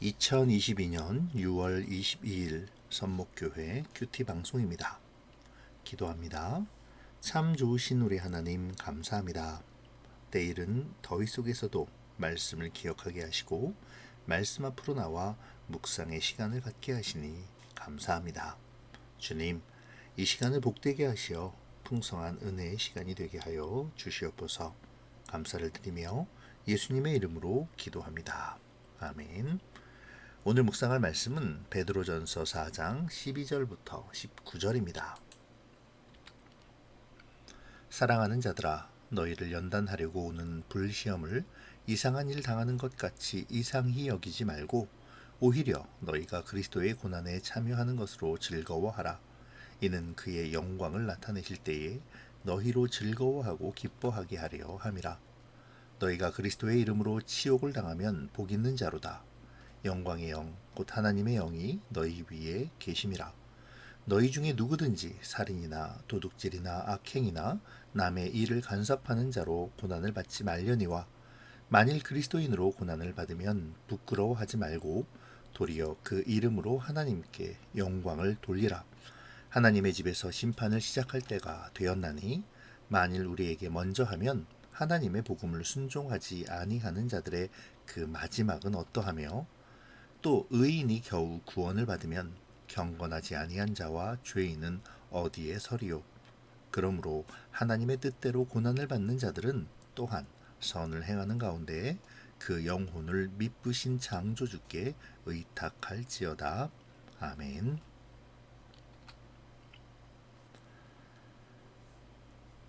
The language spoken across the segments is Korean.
2022년 6월 22일 선목교회 큐티 방송입니다. 기도합니다. 참 좋으신 우리 하나님 감사합니다. 때일은 더위 속에서도 말씀을 기억하게 하시고 말씀 앞으로 나와 묵상의 시간을 갖게 하시니 감사합니다. 주님, 이 시간을 복되게 하시어 풍성한 은혜의 시간이 되게 하여 주시옵소서. 감사를 드리며 예수님의 이름으로 기도합니다. 아멘. 오늘 묵상할 말씀은 베드로전서 4장 12절부터 19절입니다. 사랑하는 자들아, 너희를 연단하려고 오는 불시험을 이상한 일 당하는 것 같이 이상히 여기지 말고 오히려 너희가 그리스도의 고난에 참여하는 것으로 즐거워하라. 이는 그의 영광을 나타내실 때에 너희로 즐거워하고 기뻐하게 하려 함이라. 너희가 그리스도의 이름으로 치욕을 당하면 복 있는 자로다. 영광의 영, 곧 하나님의 영이 너희 위에 계심이라. 너희 중에 누구든지 살인이나 도둑질이나 악행이나 남의 일을 간섭하는 자로 고난을 받지 말려니와 만일 그리스도인으로 고난을 받으면 부끄러워하지 말고 도리어 그 이름으로 하나님께 영광을 돌리라. 하나님의 집에서 심판을 시작할 때가 되었나니 만일 우리에게 먼저 하면 하나님의 복음을 순종하지 아니하는 자들의 그 마지막은 어떠하며 또 의인이 겨우 구원을 받으면 경건하지 아니한 자와 죄인은 어디에 서리요. 그러므로 하나님의 뜻대로 고난을 받는 자들은 또한 선을 행하는 가운데 그 영혼을 미쁘신 창조주께 의탁할지어다. 아멘.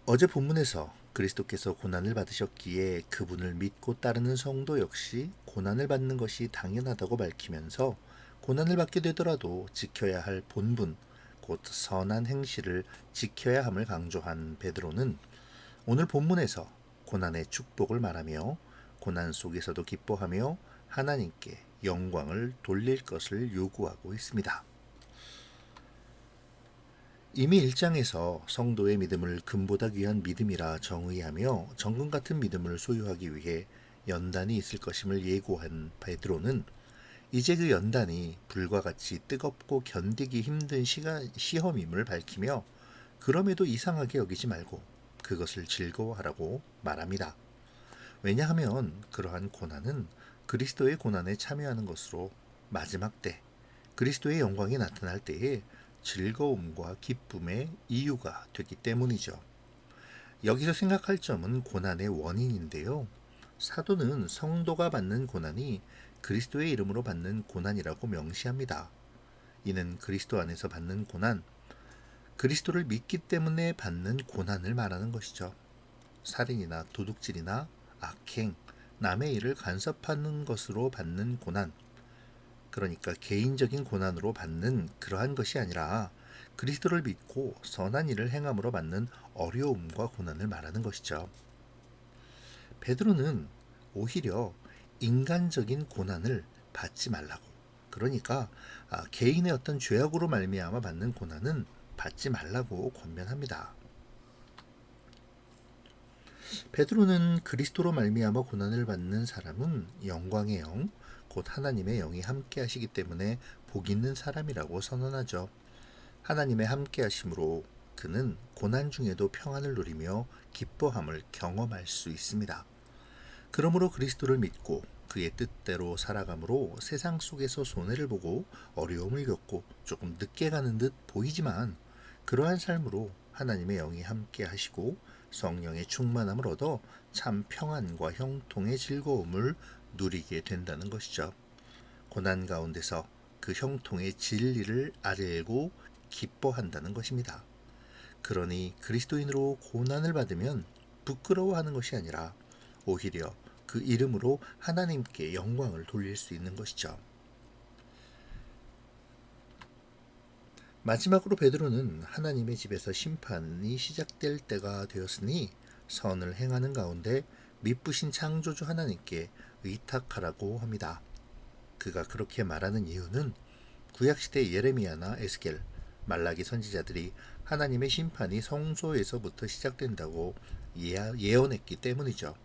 어제 본문에서 그리스도께서 고난을 받으셨기에 그분을 믿고 따르는 성도 역시 고난을 받는 것이 당연하다고 밝히면서 고난을 받게 되더라도 지켜야 할 본분, 곧 선한 행실을 지켜야 함을 강조한 베드로는 오늘 본문에서 고난의 축복을 말하며 고난 속에서도 기뻐하며 하나님께 영광을 돌릴 것을 요구하고 있습니다. 이미 1장에서 성도의 믿음을 금보다 귀한 믿음이라 정의하며 정금 같은 믿음을 소유하기 위해 연단이 있을 것임을 예고한 베드로는 이제 그 연단이 불과 같이 뜨겁고 견디기 힘든 시험임을 밝히며 그럼에도 이상하게 여기지 말고 그것을 즐거워하라고 말합니다. 왜냐하면 그러한 고난은 그리스도의 고난에 참여하는 것으로 마지막 때 그리스도의 영광이 나타날 때에 즐거움과 기쁨의 이유가 되기 때문이죠. 여기서 생각할 점은 고난의 원인인데요. 사도는 성도가 받는 고난이 그리스도의 이름으로 받는 고난이라고 명시합니다. 이는 그리스도 안에서 받는 고난, 그리스도를 믿기 때문에 받는 고난을 말하는 것이죠. 살인이나 도둑질이나 악행, 남의 일을 간섭하는 것으로 받는 고난, 그러니까 개인적인 고난으로 받는 그러한 것이 아니라 그리스도를 믿고 선한 일을 행함으로 받는 어려움과 고난을 말하는 것이죠. 베드로는 오히려 인간적인 고난을 받지 말라고, 그러니까 개인의 어떤 죄악으로 말미암아 받는 고난은 받지 말라고 권면합니다. 베드로는 그리스도로 말미암아 고난을 받는 사람은 영광의 영, 곧 하나님의 영이 함께 하시기 때문에 복 있는 사람이라고 선언하죠. 하나님의 함께 하심으로 그는 고난 중에도 평안을 누리며 기뻐함을 경험할 수 있습니다. 그러므로 그리스도를 믿고 그의 뜻대로 살아감으로 세상 속에서 손해를 보고 어려움을 겪고 조금 늦게 가는 듯 보이지만 그러한 삶으로 하나님의 영이 함께 하시고 성령의 충만함을 얻어 참 평안과 형통의 즐거움을 누리게 된다는 것이죠. 고난 가운데서 그 형통의 진리를 알고 기뻐한다는 것입니다. 그러니 그리스도인으로 고난을 받으면 부끄러워하는 것이 아니라 오히려 그 이름으로 하나님께 영광을 돌릴 수 있는 것이죠. 마지막으로 베드로는 하나님의 집에서 심판이 시작될 때가 되었으니 선을 행하는 가운데 미쁘신 창조주 하나님께 의탁하라고 합니다. 그가 그렇게 말하는 이유는 구약시대 예레미야나 에스겔, 말라기 선지자들이 하나님의 심판이 성소에서부터 시작된다고 예언했기 때문이죠.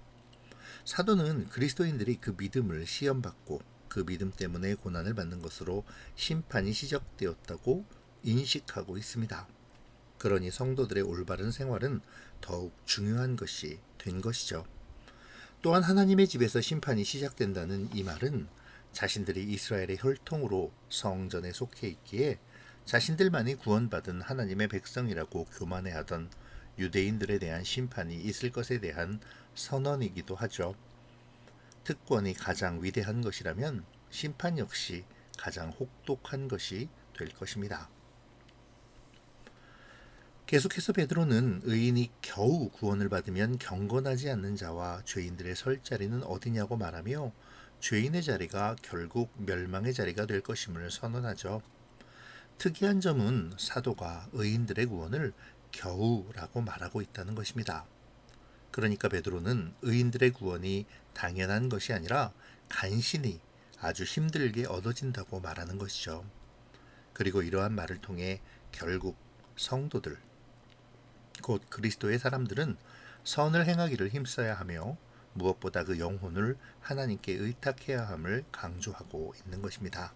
사도는 그리스도인들이 그 믿음을 시험받고 그 믿음 때문에 고난을 받는 것으로 심판이 시작되었다고 인식하고 있습니다. 그러니 성도들의 올바른 생활은 더욱 중요한 것이 된 것이죠. 또한 하나님의 집에서 심판이 시작된다는 이 말은 자신들이 이스라엘의 혈통으로 성전에 속해 있기에 자신들만이 구원받은 하나님의 백성이라고 교만해하던 유대인들에 대한 심판이 있을 것에 대한 선언이기도 하죠. 특권이 가장 위대한 것이라면 심판 역시 가장 혹독한 것이 될 것입니다. 계속해서 베드로는 의인이 겨우 구원을 받으면 경건하지 않는 자와 죄인들의 설 자리는 어디냐고 말하며 죄인의 자리가 결국 멸망의 자리가 될 것임을 선언하죠. 특이한 점은 사도가 의인들의 구원을 겨우라고 말하고 있다는 것입니다. 그러니까 베드로는 의인들의 구원이 당연한 것이 아니라 간신히 아주 힘들게 얻어진다고 말하는 것이죠. 그리고 이러한 말을 통해 결국 성도들, 곧 그리스도의 사람들은 선을 행하기를 힘써야 하며 무엇보다 그 영혼을 하나님께 의탁해야 함을 강조하고 있는 것입니다.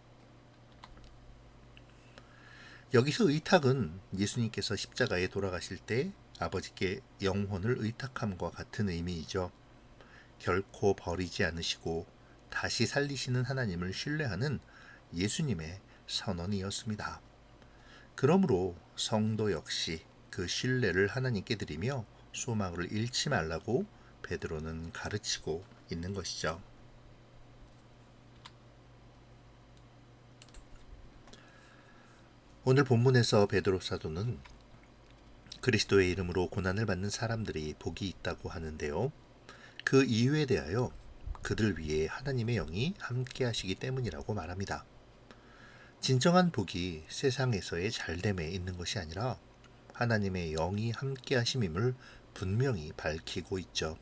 여기서 의탁은 예수님께서 십자가에 돌아가실 때 아버지께 영혼을 의탁함과 같은 의미이죠. 결코 버리지 않으시고 다시 살리시는 하나님을 신뢰하는 예수님의 선언이었습니다. 그러므로 성도 역시 그 신뢰를 하나님께 드리며 소망을 잃지 말라고 베드로는 가르치고 있는 것이죠. 오늘 본문에서 베드로 사도는 그리스도의 이름으로 고난을 받는 사람들이 복이 있다고 하는데요. 그 이유에 대하여 그들 위에 하나님의 영이 함께 하시기 때문이라고 말합니다. 진정한 복이 세상에서의 잘됨에 있는 것이 아니라 하나님의 영이 함께 하심임을 분명히 밝히고 있죠.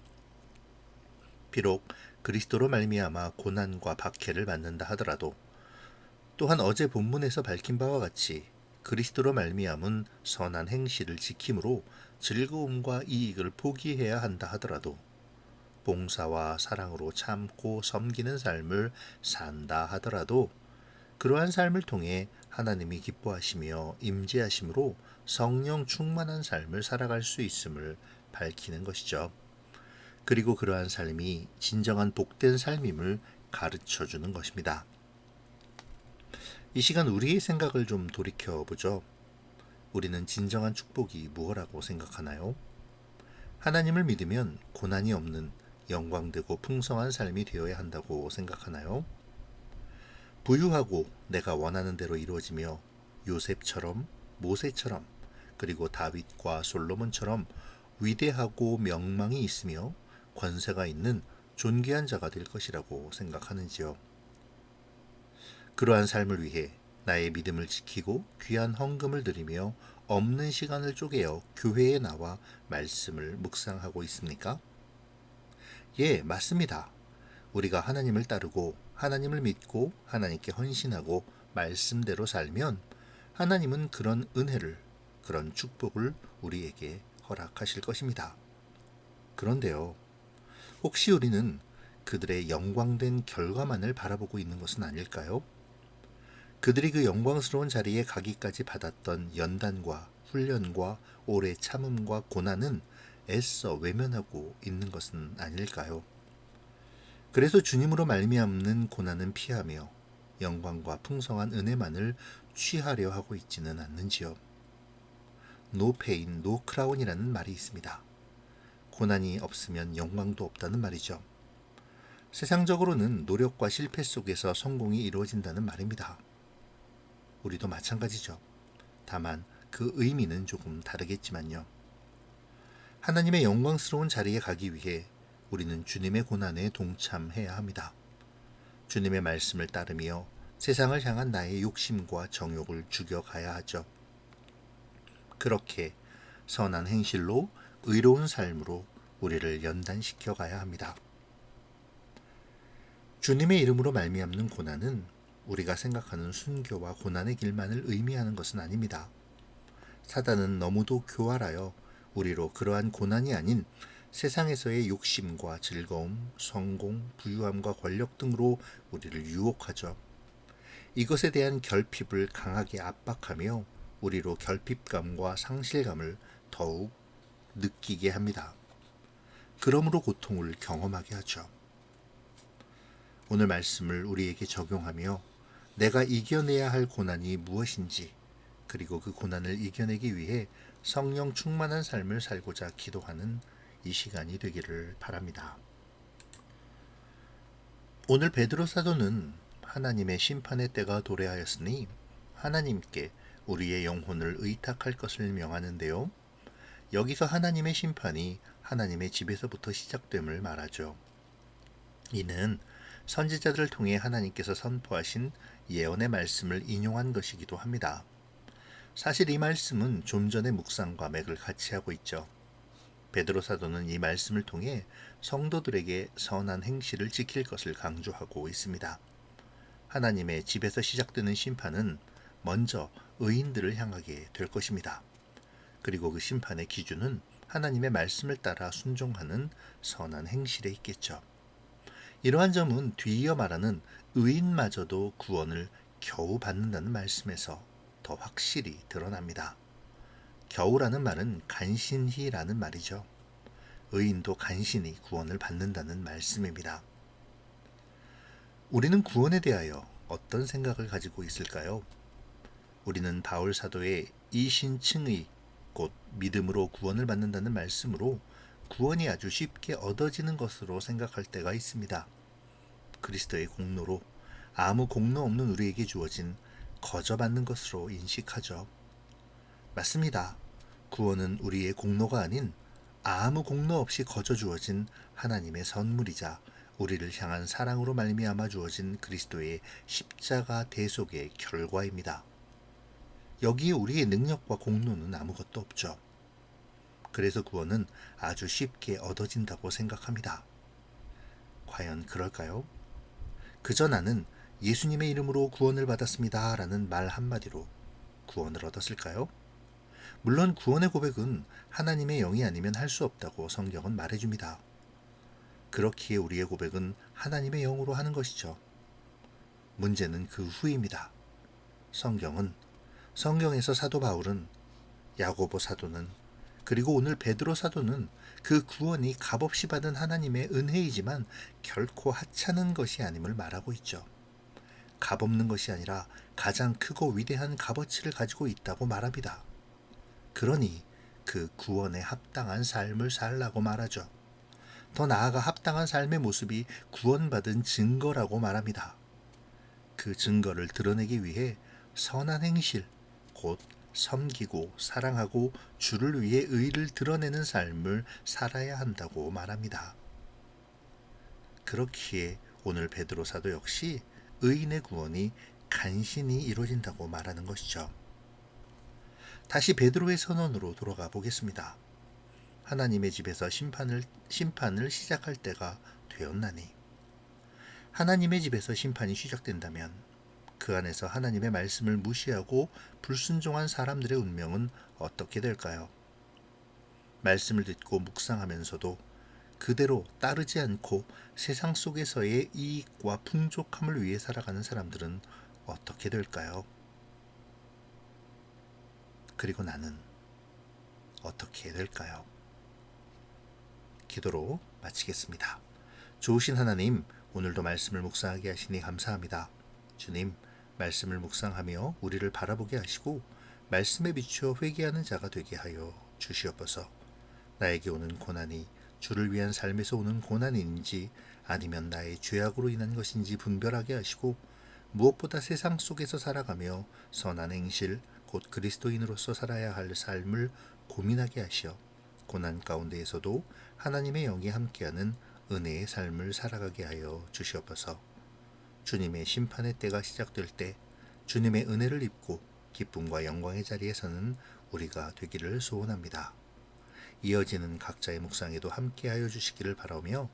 비록 그리스도로 말미암아 고난과 박해를 받는다 하더라도 또한 어제 본문에서 밝힌 바와 같이 그리스도로 말미암은 선한 행실을 지킴으로 즐거움과 이익을 포기해야 한다 하더라도 봉사와 사랑으로 참고 섬기는 삶을 산다 하더라도 그러한 삶을 통해 하나님이 기뻐하시며 임재하심으로 성령 충만한 삶을 살아갈 수 있음을 밝히는 것이죠. 그리고 그러한 삶이 진정한 복된 삶임을 가르쳐 주는 것입니다. 이 시간 우리의 생각을 좀 돌이켜보죠. 우리는 진정한 축복이 무엇이라고 생각하나요? 하나님을 믿으면 고난이 없는 영광되고 풍성한 삶이 되어야 한다고 생각하나요? 부유하고 내가 원하는 대로 이루어지며 요셉처럼 모세처럼 그리고 다윗과 솔로몬처럼 위대하고 명망이 있으며 권세가 있는 존귀한 자가 될 것이라고 생각하는지요? 그러한 삶을 위해 나의 믿음을 지키고 귀한 헌금을 드리며 없는 시간을 쪼개어 교회에 나와 말씀을 묵상하고 있습니까? 예, 맞습니다. 우리가 하나님을 따르고 하나님을 믿고 하나님께 헌신하고 말씀대로 살면 하나님은 그런 은혜를, 그런 축복을 우리에게 허락하실 것입니다. 그런데요, 혹시 우리는 그들의 영광된 결과만을 바라보고 있는 것은 아닐까요? 그들이 그 영광스러운 자리에 가기까지 받았던 연단과 훈련과 오래 참음과 고난은 애써 외면하고 있는 것은 아닐까요? 그래서 주님으로 말미암는 고난은 피하며 영광과 풍성한 은혜만을 취하려 하고 있지는 않는지요. No pain, no crown이라는 말이 있습니다. 고난이 없으면 영광도 없다는 말이죠. 세상적으로는 노력과 실패 속에서 성공이 이루어진다는 말입니다. 우리도 마찬가지죠. 다만 그 의미는 조금 다르겠지만요. 하나님의 영광스러운 자리에 가기 위해 우리는 주님의 고난에 동참해야 합니다. 주님의 말씀을 따르며 세상을 향한 나의 욕심과 정욕을 죽여가야 하죠. 그렇게 선한 행실로 의로운 삶으로 우리를 연단시켜 가야 합니다. 주님의 이름으로 말미암는 고난은 우리가 생각하는 순교와 고난의 길만을 의미하는 것은 아닙니다. 사단은 너무도 교활하여 우리로 그러한 고난이 아닌 세상에서의 욕심과 즐거움, 성공, 부유함과 권력 등으로 우리를 유혹하죠. 이것에 대한 결핍을 강하게 압박하며 우리로 결핍감과 상실감을 더욱 느끼게 합니다. 그러므로 고통을 경험하게 하죠. 오늘 말씀을 우리에게 적용하며 내가 이겨내야 할 고난이 무엇인지, 그리고 그 고난을 이겨내기 위해 성령 충만한 삶을 살고자 기도하는 이 시간이 되기를 바랍니다. 오늘 베드로 사도는 하나님의 심판의 때가 도래하였으니 하나님께 우리의 영혼을 의탁할 것을 명하는데요. 여기서 하나님의 심판이 하나님의 집에서부터 시작됨을 말하죠. 이는 선지자들을 통해 하나님께서 선포하신 예언의 말씀을 인용한 것이기도 합니다. 사실 이 말씀은 좀 전의 묵상과 맥을 같이 하고 있죠. 베드로 사도는 이 말씀을 통해 성도들에게 선한 행실을 지킬 것을 강조하고 있습니다. 하나님의 집에서 시작되는 심판은 먼저 의인들을 향하게 될 것입니다. 그리고 그 심판의 기준은 하나님의 말씀을 따라 순종하는 선한 행실에 있겠죠. 이러한 점은 뒤이어 말하는 의인마저도 구원을 겨우 받는다는 말씀에서 더 확실히 드러납니다. 겨우라는 말은 간신히라는 말이죠. 의인도 간신히 구원을 받는다는 말씀입니다. 우리는 구원에 대하여 어떤 생각을 가지고 있을까요? 우리는 바울 사도의 이신칭의 곧 믿음으로 구원을 받는다는 말씀으로 구원이 아주 쉽게 얻어지는 것으로 생각할 때가 있습니다. 그리스도의 공로로 아무 공로 없는 우리에게 주어진 거저 받는 것으로 인식하죠. 맞습니다. 구원은 우리의 공로가 아닌 아무 공로 없이 거저 주어진 하나님의 선물이자 우리를 향한 사랑으로 말미암아 주어진 그리스도의 십자가 대속의 결과입니다. 여기에 우리의 능력과 공로는 아무것도 없죠. 그래서 구원은 아주 쉽게 얻어진다고 생각합니다. 과연 그럴까요? 그저 나는 예수님의 이름으로 구원을 받았습니다 라는 말 한마디로 구원을 얻었을까요? 물론 구원의 고백은 하나님의 영이 아니면 할 수 없다고 성경은 말해줍니다. 그렇기에 우리의 고백은 하나님의 영으로 하는 것이죠. 문제는 그 후입니다. 성경에서 사도 바울은, 야고보 사도는, 그리고 오늘 베드로 사도는 그 구원이 값없이 받은 하나님의 은혜이지만 결코 하찮은 것이 아님을 말하고 있죠. 값없는 것이 아니라 가장 크고 위대한 값어치를 가지고 있다고 말합니다. 그러니 그 구원에 합당한 삶을 살라고 말하죠. 더 나아가 합당한 삶의 모습이 구원받은 증거라고 말합니다. 그 증거를 드러내기 위해 선한 행실, 곧 섬기고 사랑하고 주를 위해 의를 드러내는 삶을 살아야 한다고 말합니다. 그렇기에 오늘 베드로 사도 역시 의인의 구원이 간신히 이루어진다고 말하는 것이죠. 다시 베드로의 선언으로 돌아가 보겠습니다. 하나님의 집에서 심판을 시작할 때가 되었나니. 하나님의 집에서 심판이 시작된다면 그 안에서 하나님의 말씀을 무시하고 불순종한 사람들의 운명은 어떻게 될까요? 말씀을 듣고 묵상하면서도 그대로 따르지 않고 세상 속에서의 이익과 풍족함을 위해 살아가는 사람들은 어떻게 될까요? 그리고 나는 어떻게 될까요? 기도로 마치겠습니다. 좋으신 하나님, 오늘도 말씀을 묵상하게 하시니 감사합니다. 주님, 말씀을 묵상하며 우리를 바라보게 하시고 말씀에 비추어 회개하는 자가 되게 하여 주시옵소서. 나에게 오는 고난이 주를 위한 삶에서 오는 고난인지 아니면 나의 죄악으로 인한 것인지 분별하게 하시고 무엇보다 세상 속에서 살아가며 선한 행실, 곧 그리스도인으로서 살아야 할 삶을 고민하게 하시어 고난 가운데에서도 하나님의 영이 함께하는 은혜의 삶을 살아가게 하여 주시옵소서. 주님의 심판의 때가 시작될 때 주님의 은혜를 입고 기쁨과 영광의 자리에 서는 우리가 되기를 소원합니다. 이어지는 각자의 묵상에도 함께하여 주시기를 바라며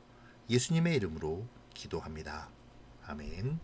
예수님의 이름으로 기도합니다. 아멘.